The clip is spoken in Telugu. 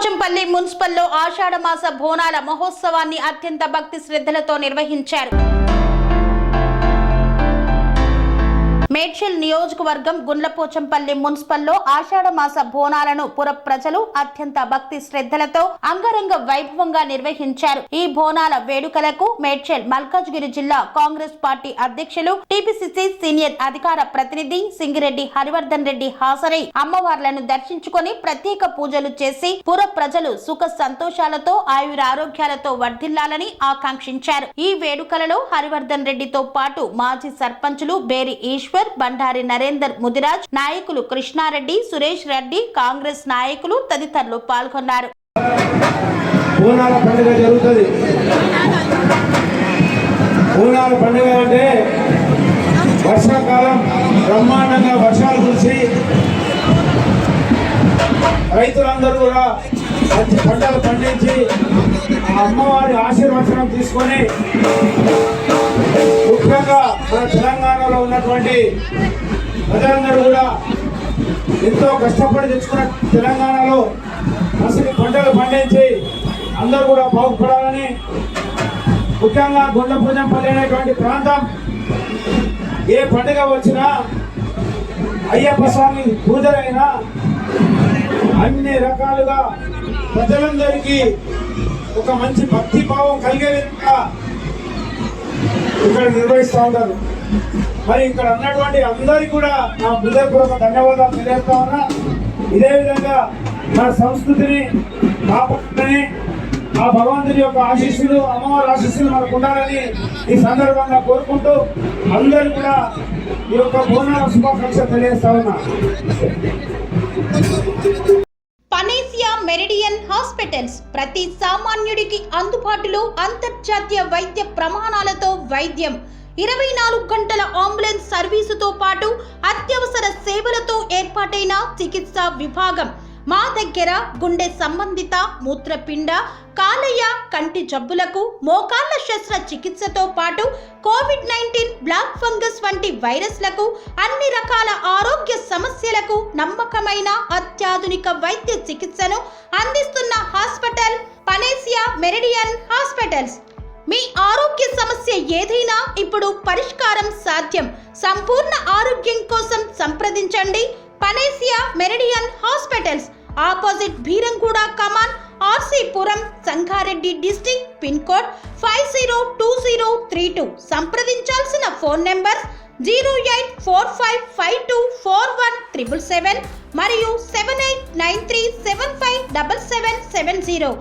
గుండ్లపోచంపల్లి మున్సిపల్లో ఆషాఢమాస బోనాల మహోత్సవాన్ని అత్యంత భక్తి శ్రద్ధలతో నిర్వహించారు. మేడ్చల్ నియోజకవర్గం గుండ్లపోచంపల్లి మున్సిపల్లో ఆషాఢమాస బోనాలను పుర ప్రజలు అత్యంత భక్తి శ్రద్ధలతో అంగరంగ వైభవంగా నిర్వహించారు. ఈ బోనాల వేడుకలకు మేడ్చల్ మల్కాజ్గిరి జిల్లా కాంగ్రెస్ పార్టీ అధ్యక్షులు టీపీసీసీ సీనియర్ అధికార ప్రతినిధి సింగిరెడ్డి హరివర్ధన్ రెడ్డి హాజరై అమ్మవార్లను దర్శించుకొని ప్రత్యేక పూజలు చేసి పుర ప్రజలు సుఖ సంతోషాలతో ఆయురారోగ్యాలతో వర్ధిల్లాలని ఆకాంక్షించారు. ఈ వేడుకలలో హరివర్ధన్ రెడ్డితో పాటు మాజీ సర్పంచులు బేరి ఈశ్వర్, బండారి నరేందర్, ముదిరాజ్, నాయకులు కృష్ణారెడ్డి, సురేష్ రెడ్డి, కాంగ్రెస్ నాయకులు తదితరులు పాల్గొన్నారు. బోనాల పండుగ జరుగుతుంది. బోనాల పండుగ అంటే వర్షాకాలం బ్రహ్మాండంగా వర్షాలు కురిసి రైతులందరూ కూడా మంచి పంటలు పండించి అమ్మవారి ఆశీర్వచనం తీసుకొని ముఖ్యంగా మన తెలంగాణలో ఉన్నటువంటి ప్రజలందరూ కూడా ఎంతో కష్టపడి తెచ్చుకున్న తెలంగాణలో అసలు పంటలు పండించి అందరూ కూడా బాగుపడాలని, ముఖ్యంగా గుండ్లపోచంపల్లి అనేటువంటి ప్రాంతం ఏ పండుగ వచ్చినా అయ్యప్ప స్వామి పూజలైనా అన్ని రకాలుగా ప్రజలందరికీ ఒక మంచి భక్తి భావం కలిగే విధంగా ఇక్కడ నిర్వహిస్తూ ఉంటారు. మరి ఇక్కడ అన్నటువంటి అందరికీ కూడా నా హృదయపూర్వక ధన్యవాదాలు తెలియజేస్తా ఉన్నా. ఇదే విధంగా మన సంస్కృతిని కాపాడుకొని ఆ భగవంతుని యొక్క ఆశీస్సులు, అమ్మవారి ఆశీస్సులు మనకు ఉండాలని ఈ సందర్భంగా కోరుకుంటూ అందరూ కూడా ఈ యొక్క బోనాల శుభాకాంక్షలు తెలియజేస్తా ఉన్నా. పనేసియా మెరిడియన్ హాస్పిటల్స్ ప్రతి సామాన్యుడికి అందుబాటులో అంతర్జాతీయ వైద్య ప్రమాణాలతో వైద్యం, 24 గంటల అంబులెన్స్ సర్వీసుతో పాటు అత్యవసర సేవలతో ఏర్పాటైన చికిత్సా విభాగం. మా దగ్గర గుండె సంబంధిత, మూత్రపిండ, కాలేయ, కంటి జబ్బులకు, మోకాళ్ల శస్త్ర చికిత్సతో పాటు కోవిడ్-19, బ్లాక్ ఫంగస్ వంటి వైరస్లకు, అన్ని రకాల ఆరోగ్య సమస్యలకు నమ్మకమైన అత్యాధునిక వైద్య చికిత్సను అందిస్తున్న హాస్పిటల్ పనేసియా మెరిడియన్ హాస్పిటల్స్. మీ ఆరోగ్య సమస్య ఏదైనా ఇప్పుడు పరిష్కారం సాధ్యం. సంపూర్ణ ఆరోగ్యం కోసం సంప్రదించండి Panacea Meridian hospitals, opposite Bheeramguda కమాన్, RC Puram, Sangareddy district, pin code 502032. సంప్రదించాల్సిన ఫోన్ నెంబర్ 0845524177 మరియు 7893757770.